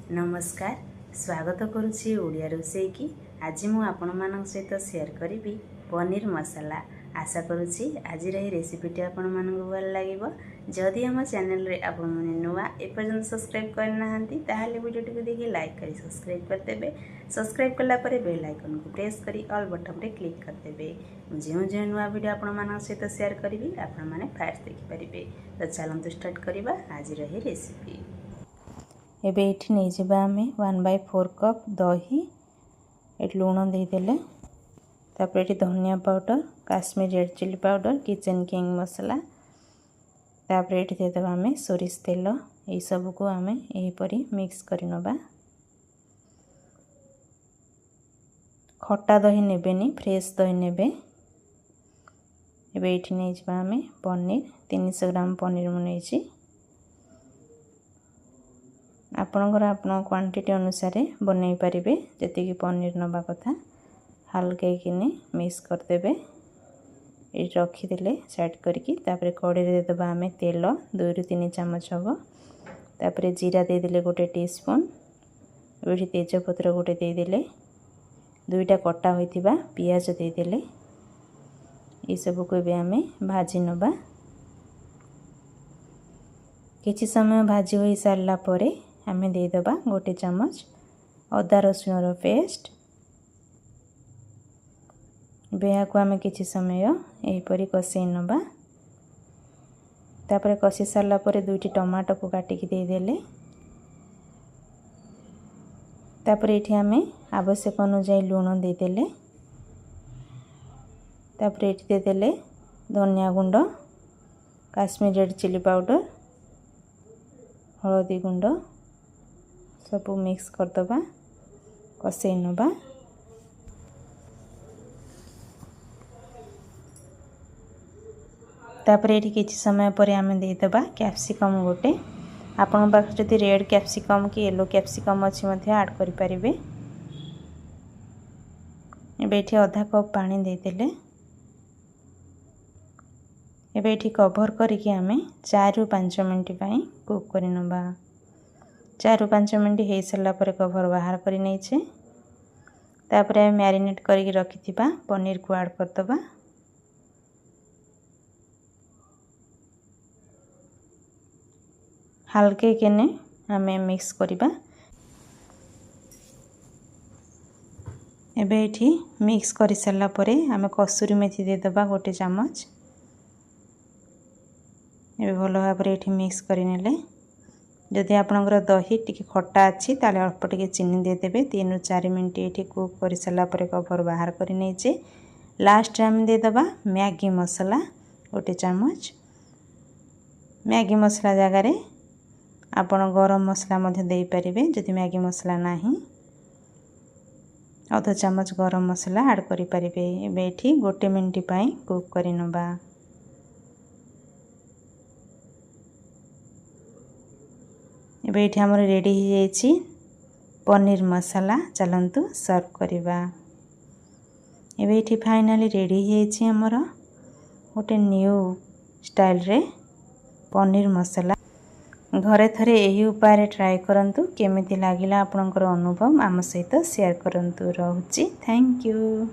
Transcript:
नमस्कार स्वागत करुच्ची ओडिया रोषेई की आज मु आपण मान सहित शेयर करी पनीर मसाला। आशा करुच्ची आज रेसिपीटी आपण मानक भल लगे। जदि आम चैनल रे आपण माने नुआ एपर्यंत सब्सक्राइब करना ताहले वीडियो को देखिए लाइक करी सब्सक्राइब करदेवे। सब्सक्राइब कला परे बेल आइकन को प्रेस करी ऑल बटन रे क्लिक करदेवे। जो जो नुआ वीडियो आपण मान सहित शेयर करी आपण माने फास्ट देखि परिबे। तो चलंतु स्टार्ट करिबा आज रही रेसिपी। एबे एठी नहीं जिबा हमें 1/4 कप दही ए लुण देदेले तापर एठी धनिया powder Kashmir red chilli powder Kitchen King masala तापर एठी देदेबा हमें सोरिष तेल ए सब को हमें एही परी मिक्स करि नबा। खट्टा दही नेबेनी फ्रेश दही नेबे। एबे एठी नहीं जिबा हमें पनीर 300 ग्राम पनीर मु नेछि। आपणकर आपण क्वांटिटी अनुसार बनई पारे जी पनीर नवा कथा हल्के किने मिक्स करदेवे। ये रखीदे साइड करके कड़े देदेबा आम तेल 2 ରୁ 3 चामच हम तापर जीरा देदेले 1 टीस्पून ये तेजपत्र गोटे देदेले 2टा कटा होइथिबा पियाज देदेले ये सब को आम भाजी नबा। किछि समय भाजी हो सारला परे आम देदेबा 1 चामच अदा रसुण पेस्ट। बेहा को आम किछि समय एहीपरी कषे नबा। तापर कषि सारला परे 2टी टमाटो को काटिकी देदेले तापर एठी आम आवश्यक अनुसार लुण देदेले तापर एठी देदेले धनिया गुंड काश्मीर रेड चिली पाउडर हळदी गुंड सब मिक्स करदबा कषे नबा। तापर एठी किछि समय पर आम देदेबा कैप्सिकम गोटे आपण पाख जदि रेड कैप्सिकम कि येलो कैप्सिकम अछि मध्ये ऐड करि परिबे। एबे एठी आधा कप पानी देदेले एबे एठी कवर करके आम 4 ରୁ 5 मिनिट पई कुक करि नबा। 4 ରୁ 5 मिनिट हो सारा पर कवर बाहर कर नहीं तापर मैरिनेट करके रखिथिबा पनीर को ऐड करदबा। हल्के केने आमे मिक्स करिबा। एबे एठी मिक्स करि सारला परे आमे कसूरी मेथी देदबा 1 चामच। एबे भलो भाबरे एठी मिक्स करिनेले जदि आपनकर दही टिके खट्टा अच्छी ताले अल्प टिके चीनी देदेबे। 3 ରୁ 4 मिनिट ये कुक कर सारा पर कवर बाहर कर नहीं लास्ट आम देदबा मैगी मसला 1 चामच। मैगी मसला जगार आपण गरम मसला मध्य दे पारिबे जदि मैगी मसला नाही आधा चामच गरम मसला ऐड करि पारिबे। एबे एठी 1 मिनिट पई कुक करि नबा। एबे एठी हमर रेडी हो जाइछि पनीर मसाला। चलंतु सर्व करिबा। एबे एठी फाइनली रेडी हो जाइछि हमर गोटे न्यू स्टाइल रे पनीर मसाला। घरे थरे एही उपाय ट्राई करंतु केमिति लागिला आपनकर अनुभव आम सहित शेयर करंतु। रहउछि थैंक यू।